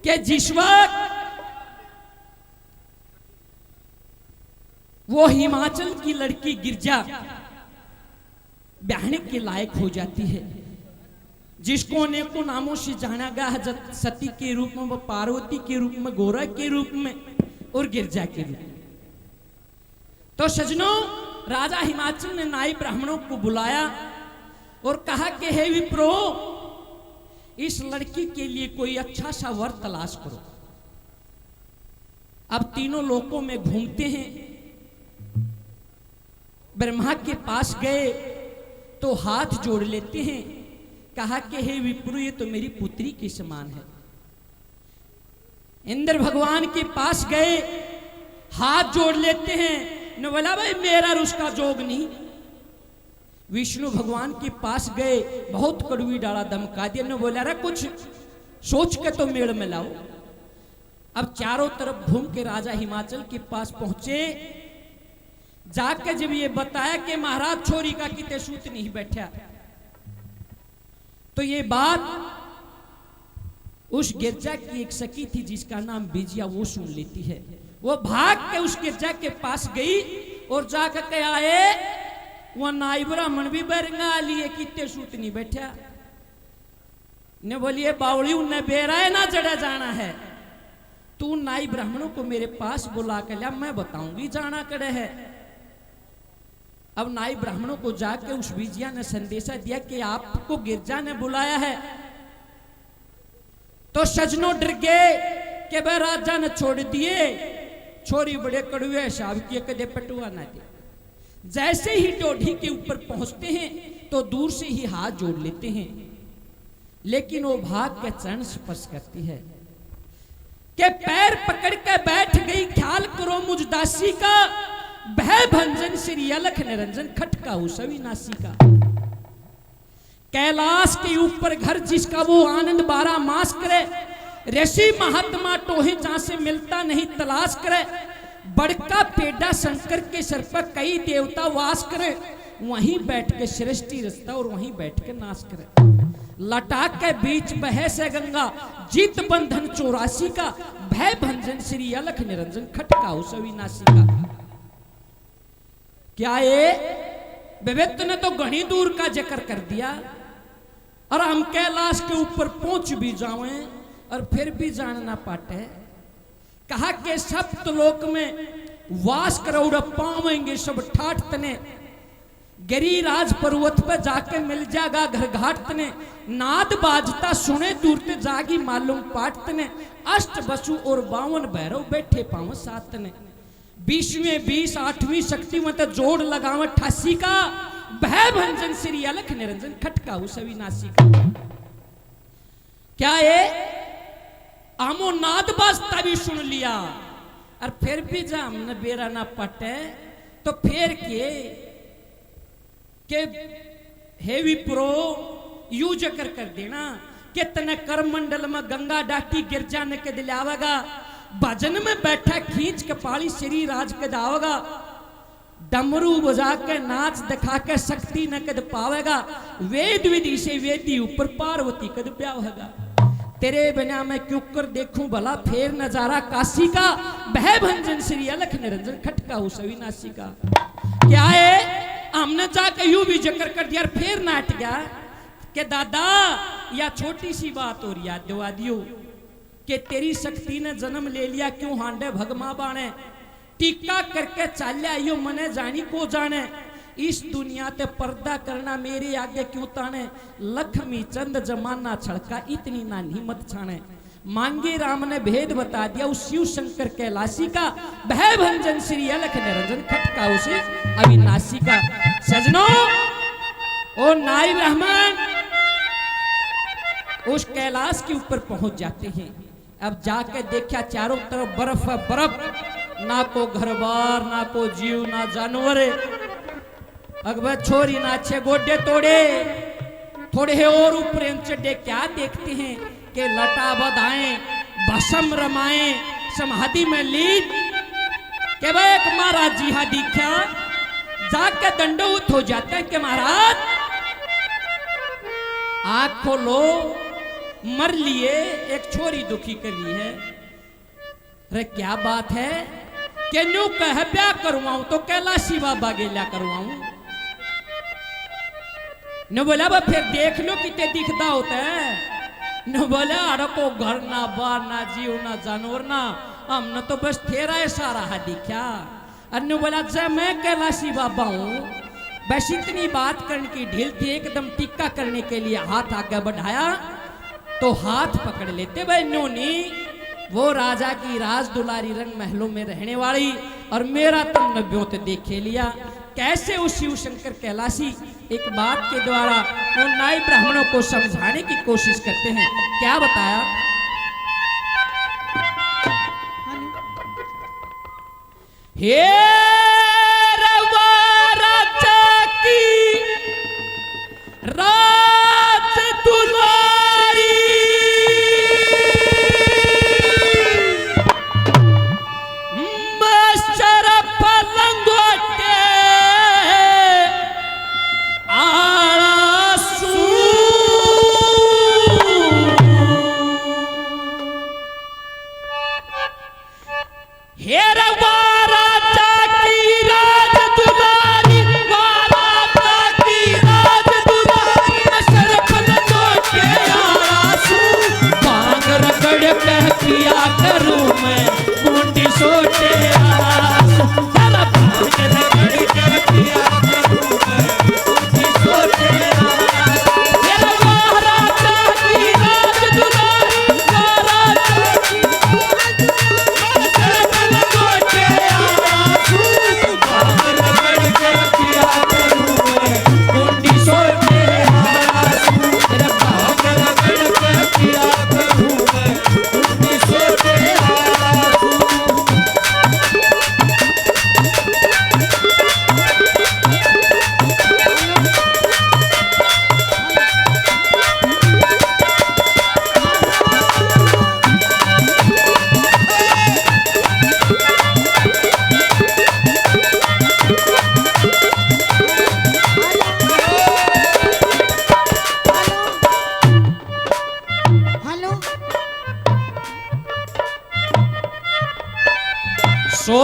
कि जिस वक्त वो हिमाचल की लड़की गिरजा ब्याहने के लायक हो जाती है, जिसको अनेकों नामों से जाना गया है, सती के रूप में, पार्वती के रूप में, गोरा के रूप में और गिरजा के रूप में। तो सजनों, राजा हिमाचल ने नाई ब्राह्मणों को बुलाया और कहा कि हे विप्रो, इस लड़की के लिए कोई अच्छा सा वर तलाश करो। अब तीनों लोकों में घूमते हैं, ब्रह्मा के पास गए तो हाथ जोड़ लेते हैं, कहा कि हे विप्रो, ये तो मेरी पुत्री के समान है। इंद्र भगवान के पास गए, हाथ जोड़ लेते हैं, न बोला भाई मेरा और उसका जोग नहीं। विष्णु भगवान के पास गए, बहुत कड़वी डाला दमका दिया, न बोला रहा कुछ सोच के तो मेड़ में लाओ। अब चारों तरफ घूम के राजा हिमाचल के पास पहुंचे, जाके जब ये बताया कि महाराज छोरी का किते सूत नहीं बैठा, तो ये बात उस गिरजा की एक सखी थी जिसका नाम बिजिया, वो सुन लेती है। वो भाग के उस गिरजा के पास गई और जाकर के आए, वह नाई ब्राह्मण भी बरंगा लिए किते सूत नहीं बैठा। ने बोलिए बावड़ी उन्हें बेरा है ना जड़ा जाना है, तू नाई ब्राह्मणों को मेरे पास बुला कर लिया, मैं बताऊंगी जाना कड़े है। अब नाई ब्राह्मणों को जाके उस बिजिया ने संदेशा दिया कि आपको गिरजा ने बुलाया है। तो सजनों डर गए कि वह राजा ने छोड़ दिए, छोरी बड़े कड़वे साहब की कदे पटुआ ना दे। जैसे ही डोढ़ी के ऊपर पहुंचते हैं तो दूर से ही हाथ जोड़ लेते हैं, लेकिन वो भाग के चरण स्पर्श करती है कि पैर पकड़ के बैठ गई, ख्याल करो मुझ दासी का, भय भंजन श्री अलख निरंजन खटका उस अविनाशी का। कैलाश के ऊपर घर जिसका वो आनंद 12 मास करे, ऋषि महात्मा टोहे जहां से मिलता नहीं तलाश करे, बड़का पेड़ा शंकर के सर पर कई देवता वास करे, वहीं बैठ के सृष्टि रचता और वहीं बैठ के नाश करे। लटा के बीच बहे से गंगा, जीत बंधन 84 का, भय भंजन श्री अलख निरंजन खटका उस अविनाशी का। क्या ये विवेक ने तो घनी दूर का जिक्र कर दिया, और हम कैलाश के ऊपर पहुंच भी जाएं और फिर भी जान ना पाते। कहा कि सप्तलोक में वास करोड़ पावेंगे सब ठाठ तने, गिरिराज पर्वत पे जाके मिल जाएगा घर घाट तने, नाद बाजता सुने दूर ते जागी मालूम पाठ तने, अष्ट वसु और 52 भैरव बैठे पाव सात तने, 20वें 20 8वीं शक्ति में तो जोड़ लगावे 88 का, भय भंजन श्री अलख निरंजन खटका उस अविनाशी का। क्या ये आमो नाद बाजता भी सुन लिया और फिर भी जा हमने बेरा ना पटे, तो फिर के हे विप्रो यू जकर कर देना कि तने कर मंडल में गंगा डाटी गिरजा ने के दिलावेगा, भजन में बैठा खींच के पाली श्री राज के दावेगा, डमरू बजा के नाच दिखा के शक्ति न कद पावेगा, वेद विधि से वेदी ऊपर पार्वती कद ब्याह होगा। तेरे बिना मैं क्यों कर देखूं भला फेर नजारा काशी का, भय भंजन श्री अलख निरंजन खटका उस अविनाशी का। क्या है हमने जाके यूं भी जिक्र कर दिया, फिर नाट गया कि दादा या छोटी सी बात और याद दिवा दियो कि तेरी शक्ति ने जन्म ले लिया, क्यों हांडे भगमा बाणे, टीका करके चाल्या यो मने जानी को जाने, इस दुनिया ते पर्दा करना मेरे आगे क्यों ताने, लक्ष्मी चंद जमाना छड़का इतनी नानी मत छाने। मांगे राम ने भेद बता दिया उस शिव शंकर कैलाशी का, भय भंजन श्री अलख निरंजन खटका उसे अविनाशी का। सजनों, ओ नाई ब्राह्मण उस कैलाश के ऊपर पहुंच जाते हैं। अब जाके देखा चारों तरफ बर्फ बर्फ, ना को घर बार, ना को जीव, ना जानवर, अकबर छोरी नाचे गोडे तोड़े, थोड़े और ऊपर चढ़े, क्या देखते हैं कि लटा बधाएं, भस्म रमाएं, समाधि में लीन के भाई एक महाराज जी हाँ दिखा, जाके दंडोत हो जाते हैं कि महाराज आँख खोलो, मर लिए एक छोरी दुखी करी है। अरे क्या बात है कि न्यू कह ब्याह करवाऊं तो कैलाशी बाबा गेला करवाऊं। न बोला बा फिर देख लो कितने दिखता होता है। न बोला अरे को घर ना बार ना जीव ना जानवर ना हमने तो बस तेरा इशारा है दिखा। अन्नू बोला जब मैं कैलाशी बाबा हूं बस इतनी बात करने की ढील थी एकदम टिक्का करने के लिए हाथ आगे बढ़ाया तो हाथ पकड़ लेते भाई नोनी वो राजा की राज दुलारी रंग महलों में रहने वाली और मेरा तुम नब्यों ते देखे लिया। कैसे उस शिव शंकर कैलाशी एक बात के द्वारा उन नाई ब्राह्मणों को समझाने की कोशिश करते हैं। क्या बताया? हे रवा राजा की राज दुलारी मशर पलंगोटे आसू हे रवा किया करूं मैं मुंडी सोचे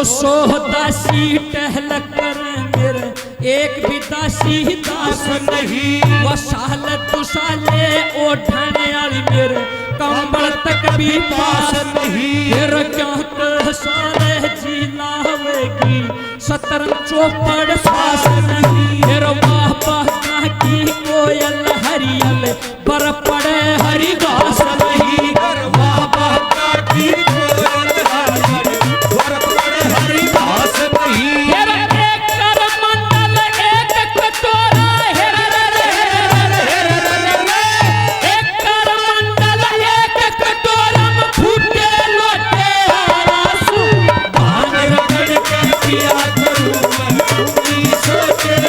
सो दासी टहल कर मेरे एक भी दासी दास नहीं वो साल दुसाले ओढ़न वाली मेरे कंबल तक भी पास नहीं फिर क्यों सारे जी लावेगी सतरंग चौपड़ पास नहीं फिर वाह वाह की कोयल हरियल बर पड़े हरी घास नहीं वाह वाह की कोयल किया करूं मैं सोचे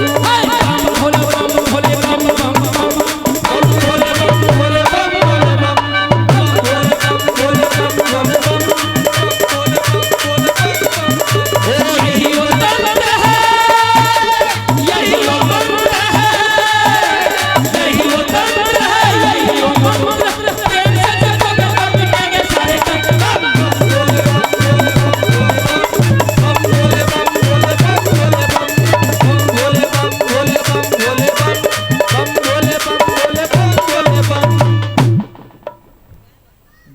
हाय